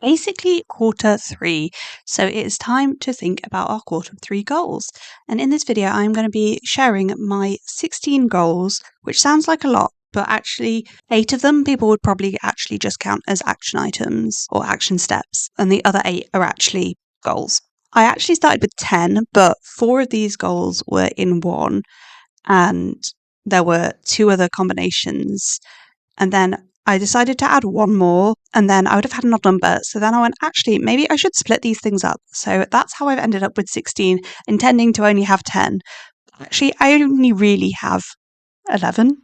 basically quarter three. So it is time to think about our quarter three goals. And in this video, I'm going to be sharing my 16 goals, which sounds like a lot, but actually 8 of them people would probably actually just count as action items or action steps. And the other 8 are actually goals. I actually started with 10, but 4 of these goals were in one. And there were 2 other combinations. And then I decided to add one more, and then I would have had an odd number. So then I went, actually, maybe I should split these things up. So that's how I've ended up with 16, intending to only have 10. Actually, I only really have 11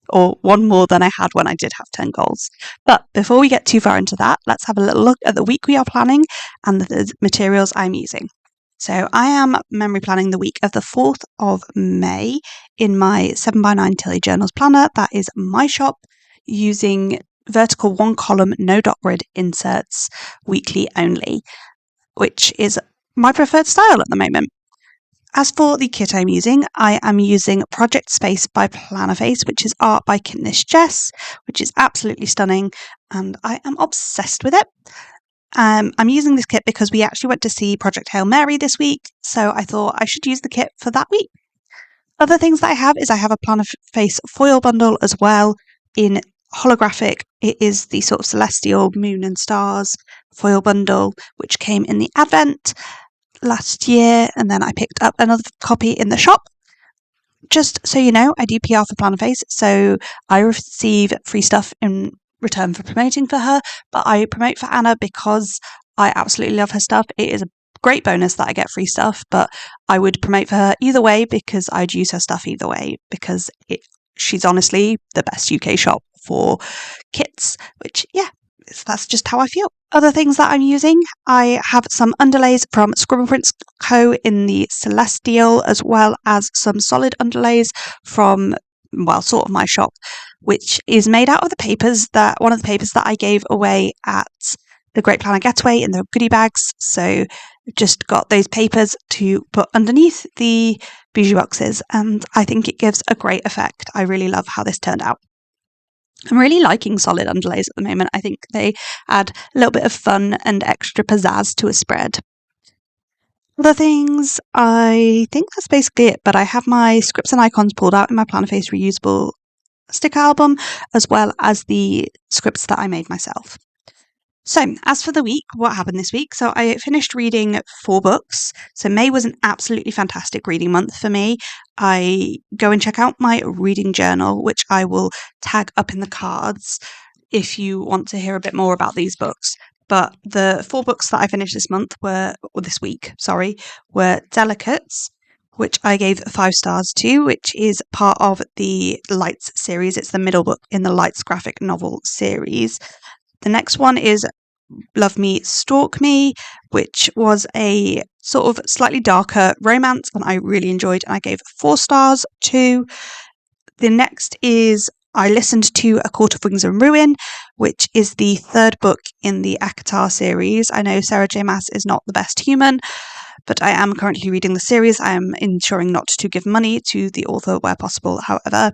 or one more than I had when I did have 10 goals. But before we get too far into that, let's have a little look at the week we are planning and the materials I'm using. So I am memory planning the week of the 4th of May in my 7x9 Tilly Journals planner. That is my shop, using vertical 1-column no dot grid inserts weekly only, which is my preferred style at the moment. As for the kit I'm using, I am using Project Space by Plannerface, which is art by Kitnish Jess, which is absolutely stunning, and I am obsessed with it. I'm using this kit because we actually went to see Project Hail Mary this week, so I thought I should use the kit for that week. Other things that I have is I have a Plannerface foil bundle as well in holographic. It is the sort of celestial moon and stars foil bundle, which came in the Advent last year, and then I picked up another copy in the shop. Just so you know, I do PR for Plannerface, so I receive free stuff in return for promoting for her, but I promote for Anna because I absolutely love her stuff. It is a great bonus that I get free stuff, but I would promote for her either way because I'd use her stuff either way, because she's honestly the best UK shop for kits, which, yeah, that's just how I feel. Other things that I'm using, I have some underlays from Scribble Prints Co. in the Celestial, as well as some solid underlays from, well, sort of my shop, which is made out of one of the papers that I gave away at the Great Planner Getaway in the goodie bags. So just got those papers to put underneath the bijou boxes, and I think it gives a great effect. I really love how this turned out. I'm really liking solid underlays at the moment. I think they add a little bit of fun and extra pizzazz to a spread. Other things, I think that's basically it, but I have my scripts and icons pulled out in my Plannerface reusable sticker album, as well as the scripts that I made myself. So, as for the week, what happened this week? So, I finished reading 4 books. So, May was an absolutely fantastic reading month for me. I go and check out my reading journal, which I will tag up in the cards if you want to hear a bit more about these books. But the 4 books that I finished this week, were Delicates, which I gave 5 stars to, which is part of the Lights series. It's the middle book in the Lights graphic novel series. The next one is Love Me, Stalk Me, which was a sort of slightly darker romance, and I really enjoyed, and I gave 4 stars to. The next is I listened to A Court of Wings and Ruin, which is the 3rd book in the ACOTAR series. I know Sarah J. Maas is not the best human, but I am currently reading the series. I am ensuring not to give money to the author where possible, however.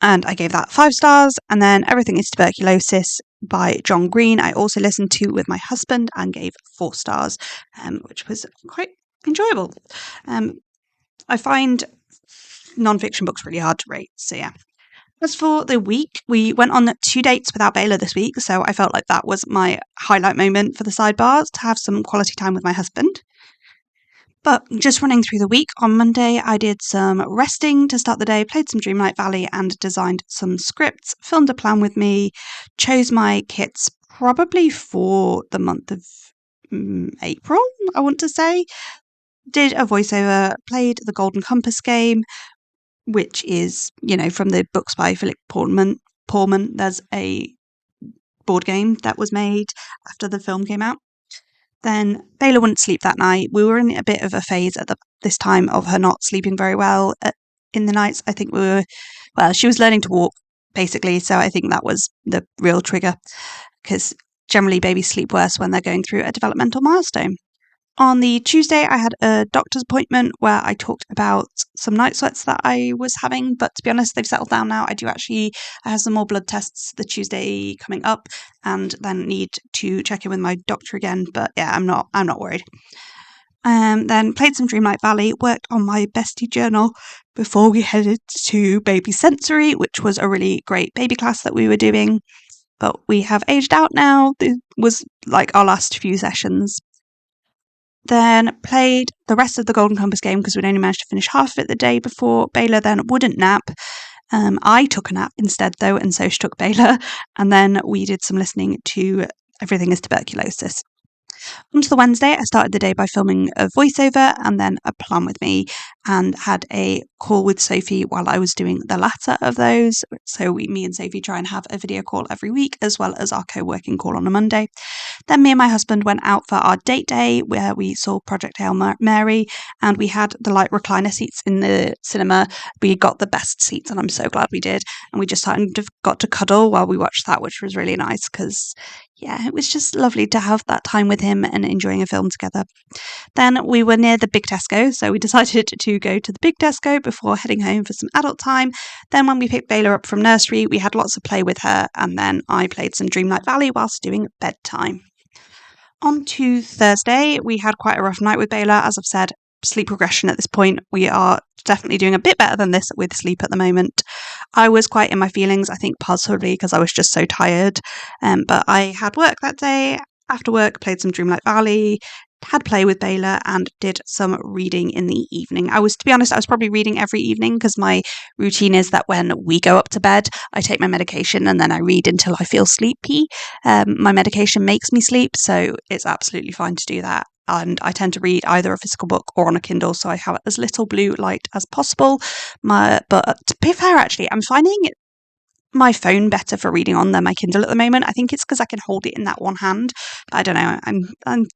And I gave that 5 stars. And then Everything is Tuberculosis by John Green, I also listened to with my husband and gave 4 stars, which was quite enjoyable. I find non-fiction books really hard to rate, so yeah. As for the week, we went on 2 dates without Baylor this week, so I felt like that was my highlight moment for the sidebars, to have some quality time with my husband. But just running through the week, on Monday I did some resting to start the day, played some Dreamlight Valley and designed some scripts, filmed a plan with me, chose my kits probably for the month of April, I want to say. Did a voiceover, played the Golden Compass game, which is, from the books by Philip Pullman. There's a board game that was made after the film came out. Then Baylor wouldn't sleep that night. We were in a bit of a phase at this time of her not sleeping very well in the nights. I think she was learning to walk, basically, so I think that was the real trigger, because generally babies sleep worse when they're going through a developmental milestone. On the Tuesday, I had a doctor's appointment where I talked about some night sweats that I was having, but to be honest, they've settled down now. I have some more blood tests the Tuesday coming up, and then need to check in with my doctor again. But yeah, I'm not worried. Then played some Dreamlight Valley, worked on my bestie journal before we headed to baby sensory, which was a really great baby class that we were doing. But we have aged out now. It was like our last few sessions. Then played the rest of the Golden Compass game because we'd only managed to finish half of it the day before. Baylor then wouldn't nap. I took a nap instead, though, and so she took Baylor. And then we did some listening to Everything is Tuberculosis. Onto the Wednesday, I started the day by filming a voiceover and then a plan with me, and had a call with Sophie while I was doing the latter of those. So me and Sophie try and have a video call every week, as well as our co-working call on a Monday. Then me and my husband went out for our date day where we saw Project Hail Mary, and we had the light recliner seats in the cinema. We got the best seats, and I'm so glad we did. And we just kind of got to cuddle while we watched that, which was really nice because, yeah, it was just lovely to have that time with him and enjoying a film together. Then we were near the big Tesco, so we decided to go to the big Tesco before heading home for some adult time. Then when we picked Baylor up from nursery, we had lots of play with her, and then I played some Dreamlight Valley whilst doing bedtime. On to Thursday, we had quite a rough night with Baylor. As I've said, sleep regression at this point. We are definitely doing a bit better than this with sleep at the moment. I was quite in my feelings, I think possibly because I was just so tired. But I had work that day. After work, played some Dreamlight Valley, had play with Baylor, and did some reading in the evening. To be honest, I was probably reading every evening because my routine is that when we go up to bed, I take my medication and then I read until I feel sleepy. My medication makes me sleep, so it's absolutely fine to do that. And I tend to read either a physical book or on a Kindle, so I have as little blue light as possible. But to be fair, actually, I'm finding my phone better for reading on than my Kindle at the moment. I think it's because I can hold it in that one hand. I don't know. I'm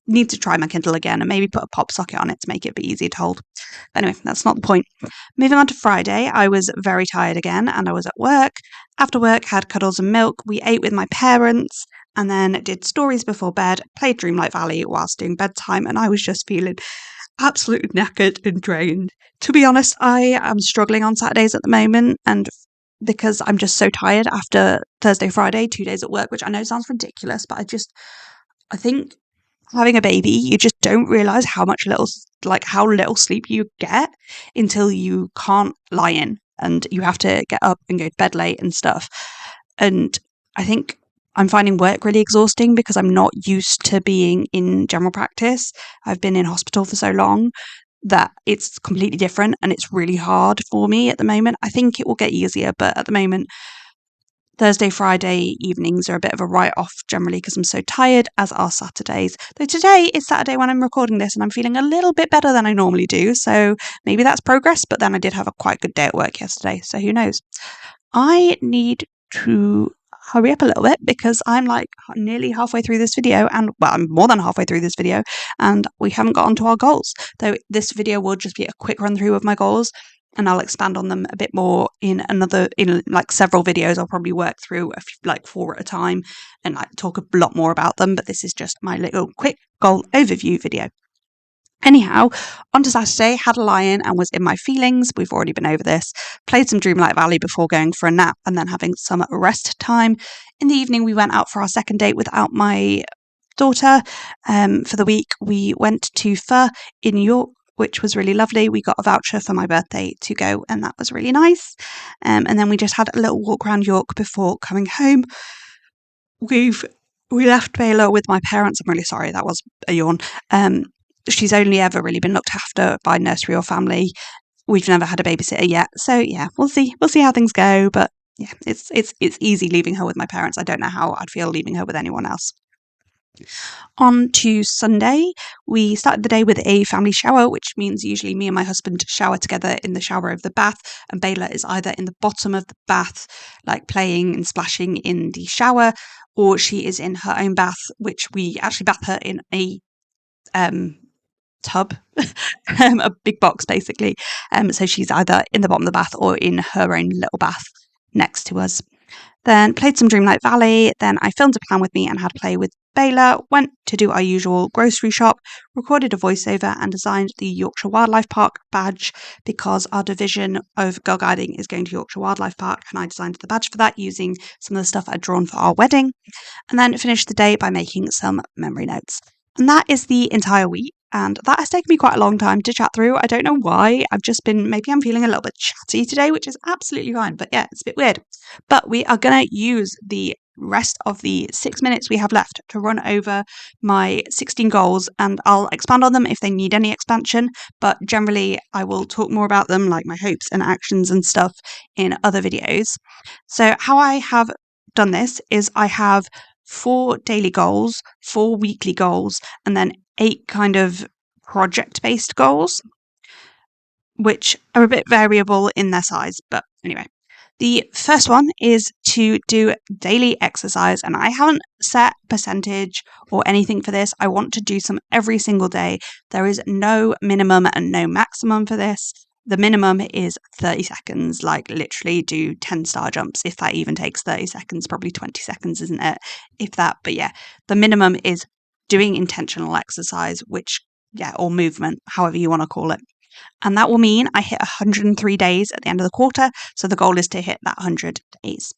need to try my Kindle again and maybe put a pop socket on it to make it a bit easier to hold. Anyway, that's not the point. Moving on to Friday, I was very tired again and I was at work. After work, had cuddles and milk. We ate with my parents and then did stories before bed, played Dreamlight Valley whilst doing bedtime, and I was just feeling absolutely knackered and drained. To be honest, I am struggling on Saturdays at the moment, and because I'm just so tired after Thursday, Friday, 2 days at work, which I know sounds ridiculous, but I think having a baby, you just don't realize how little sleep you get until you can't lie in and you have to get up and go to bed late and stuff. And I think I'm finding work really exhausting because I'm not used to being in general practice. I've been in hospital for so long that it's completely different and it's really hard for me at the moment. I think it will get easier, but at the moment, Thursday, Friday evenings are a bit of a write-off generally because I'm so tired, as are Saturdays. Though today is Saturday when I'm recording this and I'm feeling a little bit better than I normally do, so maybe that's progress, but then I did have a quite good day at work yesterday, so who knows. I need to hurry up a little bit because I'm like nearly halfway through this video I'm more than halfway through this video and we haven't got onto our goals. Though this video will just be a quick run through of my goals and I'll expand on them a bit more in several videos. I'll probably work through 4 at a time and talk a lot more about them, but this is just my little quick goal overview video. Anyhow, on to Saturday, had a lie-in and was in my feelings. We've already been over this. Played some Dreamlight Valley before going for a nap and then having some rest time. In the evening, we went out for our second date without my daughter. For the week, we went to Pho in York, which was really lovely. We got a voucher for my birthday to go, and that was really nice. And then we just had a little walk around York before coming home. We left Baylor with my parents. I'm really sorry, that was a yawn. She's only ever really been looked after by nursery or family. We've never had a babysitter yet, so yeah, we'll see how things go. But yeah, it's easy leaving her with my parents. I don't know how I'd feel leaving her with anyone else. On to Sunday, we started the day with a family shower, which means usually me and my husband shower together in the shower of the bath, and Baylor is either in the bottom of the bath, like playing and splashing in the shower, or she is in her own bath, which we actually bath her in a tub, a big box basically. So she's either in the bottom of the bath or in her own little bath next to us. Then played some Dreamlight Valley. Then I filmed a plan with me and had play with baler, went to do our usual grocery shop, recorded a voiceover, and designed the Yorkshire Wildlife Park badge because our division of girl guiding is going to Yorkshire Wildlife Park, and I designed the badge for that using some of the stuff I'd drawn for our wedding, and then finished the day by making some memory notes. And that is the entire week. And that has taken me quite a long time to chat through. I don't know why. Maybe I'm feeling a little bit chatty today, which is absolutely fine. But yeah, it's a bit weird. But we are going to use the rest of the 6 minutes we have left to run over my 16 goals, and I'll expand on them if they need any expansion. But generally, I will talk more about them, like my hopes and actions and stuff, in other videos. So, how I have done this is I have 4 daily goals, 4 weekly goals, and then 8 kind of project-based goals, which are a bit variable in their size. But anyway, the first one is to do daily exercise, and I haven't set percentage or anything for this. I want to do some every single day. There is no minimum and no maximum for this. The minimum is 30 seconds, like literally do 10 star jumps, if that even takes 30 seconds, probably 20 seconds, isn't it? If that, but yeah, the minimum is doing intentional exercise, or movement, however you want to call it. And that will mean I hit 103 days at the end of the quarter. So the goal is to hit that 100 days,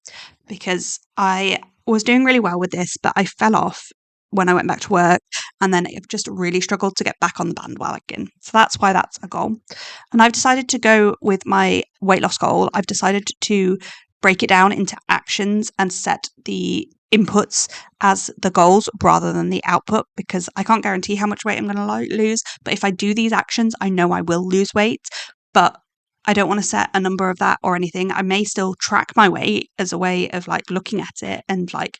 because I was doing really well with this, but I fell off when I went back to work, and then I've just really struggled to get back on the bandwagon. So that's why that's a goal. And I've decided to go with my weight loss goal. I've decided to break it down into actions and set the inputs as the goals rather than the output, because I can't guarantee how much weight I'm going to lose. But if I do these actions, I know I will lose weight, but I don't want to set a number of that or anything. I may still track my weight as a way of like looking at it and like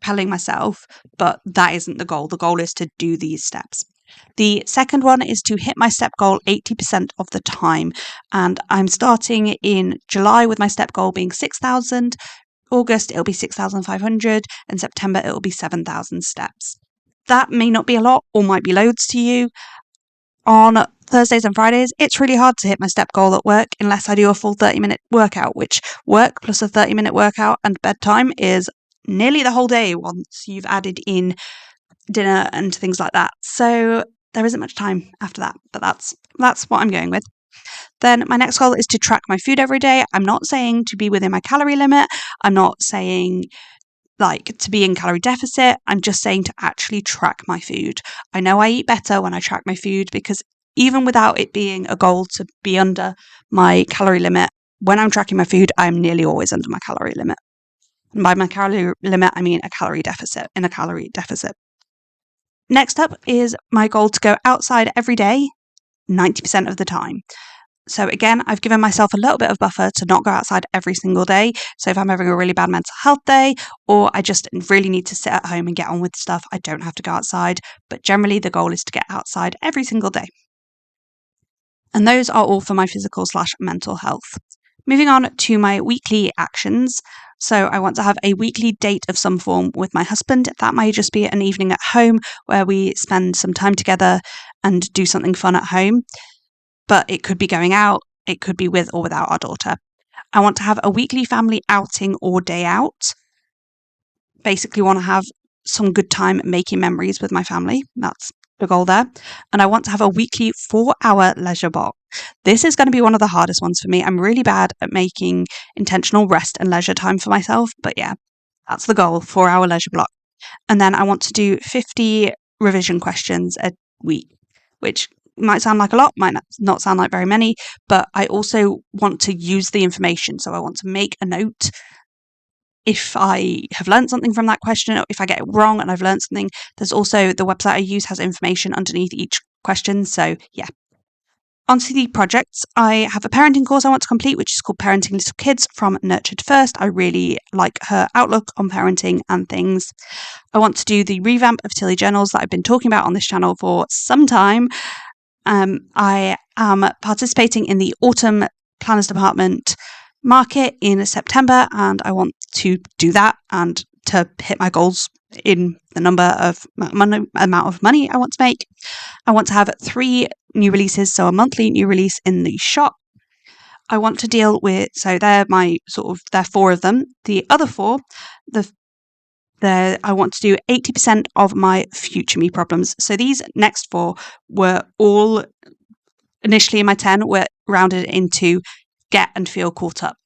telling myself, but that isn't the goal. The goal is to do these steps. The second one is to hit my step goal 80% of the time. And I'm starting in July with my step goal being 6,000. August, it'll be 6,500. And September, it'll be 7,000 steps. That may not be a lot or might be loads to you. On Thursdays and Fridays, it's really hard to hit my step goal at work unless I do a full 30-minute workout, which work plus a 30-minute workout and bedtime is nearly the whole day once you've added in dinner and things like that. So there isn't much time after that, but that's what I'm going with. Then my next goal is to track my food every day. I'm not saying to be within my calorie limit. I'm not saying like to be in calorie deficit. I'm just saying to actually track my food. I know I eat better when I track my food, because even without it being a goal to be under my calorie limit, when I'm tracking my food, I'm nearly always under my calorie limit. And by my calorie limit, I mean a calorie deficit. Next up is my goal to go outside every day, 90% of the time. So again, I've given myself a little bit of buffer to not go outside every single day. So if I'm having a really bad mental health day, or I just really need to sit at home and get on with stuff, I don't have to go outside. But generally, the goal is to get outside every single day. And those are all for my physical/mental health. Moving on to my weekly actions. So I want to have a weekly date of some form with my husband. That might just be an evening at home where we spend some time together and do something fun at home. But it could be going out. It could be with or without our daughter. I want to have a weekly family outing or day out. Basically want to have some good time making memories with my family. That's the goal there. And I want to have a weekly 4-hour leisure block. This is going to be one of the hardest ones for me. I'm really bad at making intentional rest and leisure time for myself. But yeah, that's the goal, 4-hour leisure block. And then I want to do 50 revision questions a week, which might sound like a lot, might not sound like very many, but I also want to use the information. So I want to make a note if I have learned something from that question, or if I get it wrong and I've learned something. There's also the website I use has information underneath each question. So yeah. Onto the projects. I have a parenting course I want to complete, which is called Parenting Little Kids from Nurtured First. I really like her outlook on parenting and things. I want to do the revamp of Tilly Journals that I've been talking about on this channel for some time. I am participating in the Autumn Planners Department market in September, and I want to do that and to hit my goals in the amount of money I want to make. I want to have 3 new releases, so a monthly new release in the shop. I want to deal with, so they're 4 of them. The other 4, I want to do 80% of my future me problems. So these next 4 were all initially in my 10 were rounded into get and feel caught up.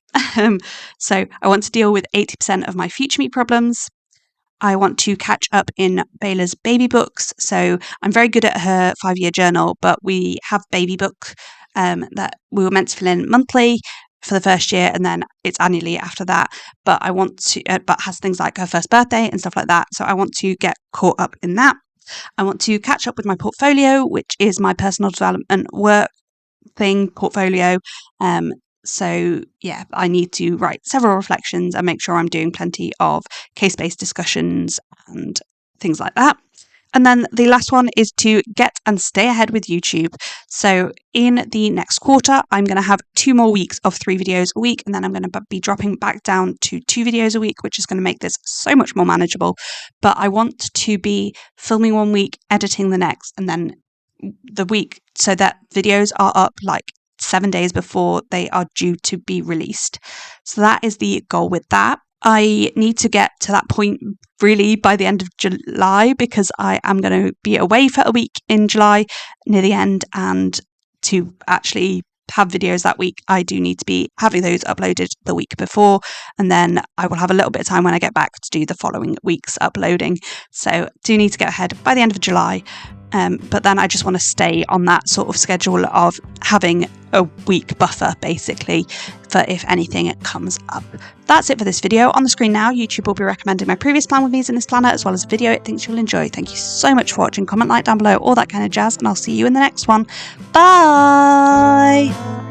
So I want to deal with 80% of my future me problems. I want to catch up in Bayla's baby books. So I'm very good at her 5-year journal, but we have baby book that we were meant to fill in monthly for the first year, and then it's annually after that. But I want to, but has things like her first birthday and stuff like that. So I want to get caught up in that. I want to catch up with my portfolio, which is my personal development work thing portfolio. So yeah, I need to write several reflections and make sure I'm doing plenty of case-based discussions and things like that. And then the last one is to get and stay ahead with YouTube. So in the next quarter, I'm going to have 2 more weeks of 3 videos a week, and then I'm going to be dropping back down to 2 videos a week, which is going to make this so much more manageable. But I want to be filming 1 week, editing the next, and then the week so that videos are up like 7 days before they are due to be released. So that is the goal with that. I need to get to that point really by the end of July, because I am going to be away for a week in July near the end, and to actually have videos that week, I do need to be having those uploaded the week before, and then I will have a little bit of time when I get back to do the following week's uploading. So do need to go ahead by the end of July. But then I just want to stay on that sort of schedule of having a week buffer, basically, for if anything comes up. That's it for this video. On the screen now, YouTube will be recommending my previous plan with me's in this planner, as well as a video it thinks you'll enjoy. Thank you so much for watching. Comment, like down below, all that kind of jazz, and I'll see you in the next one. Bye!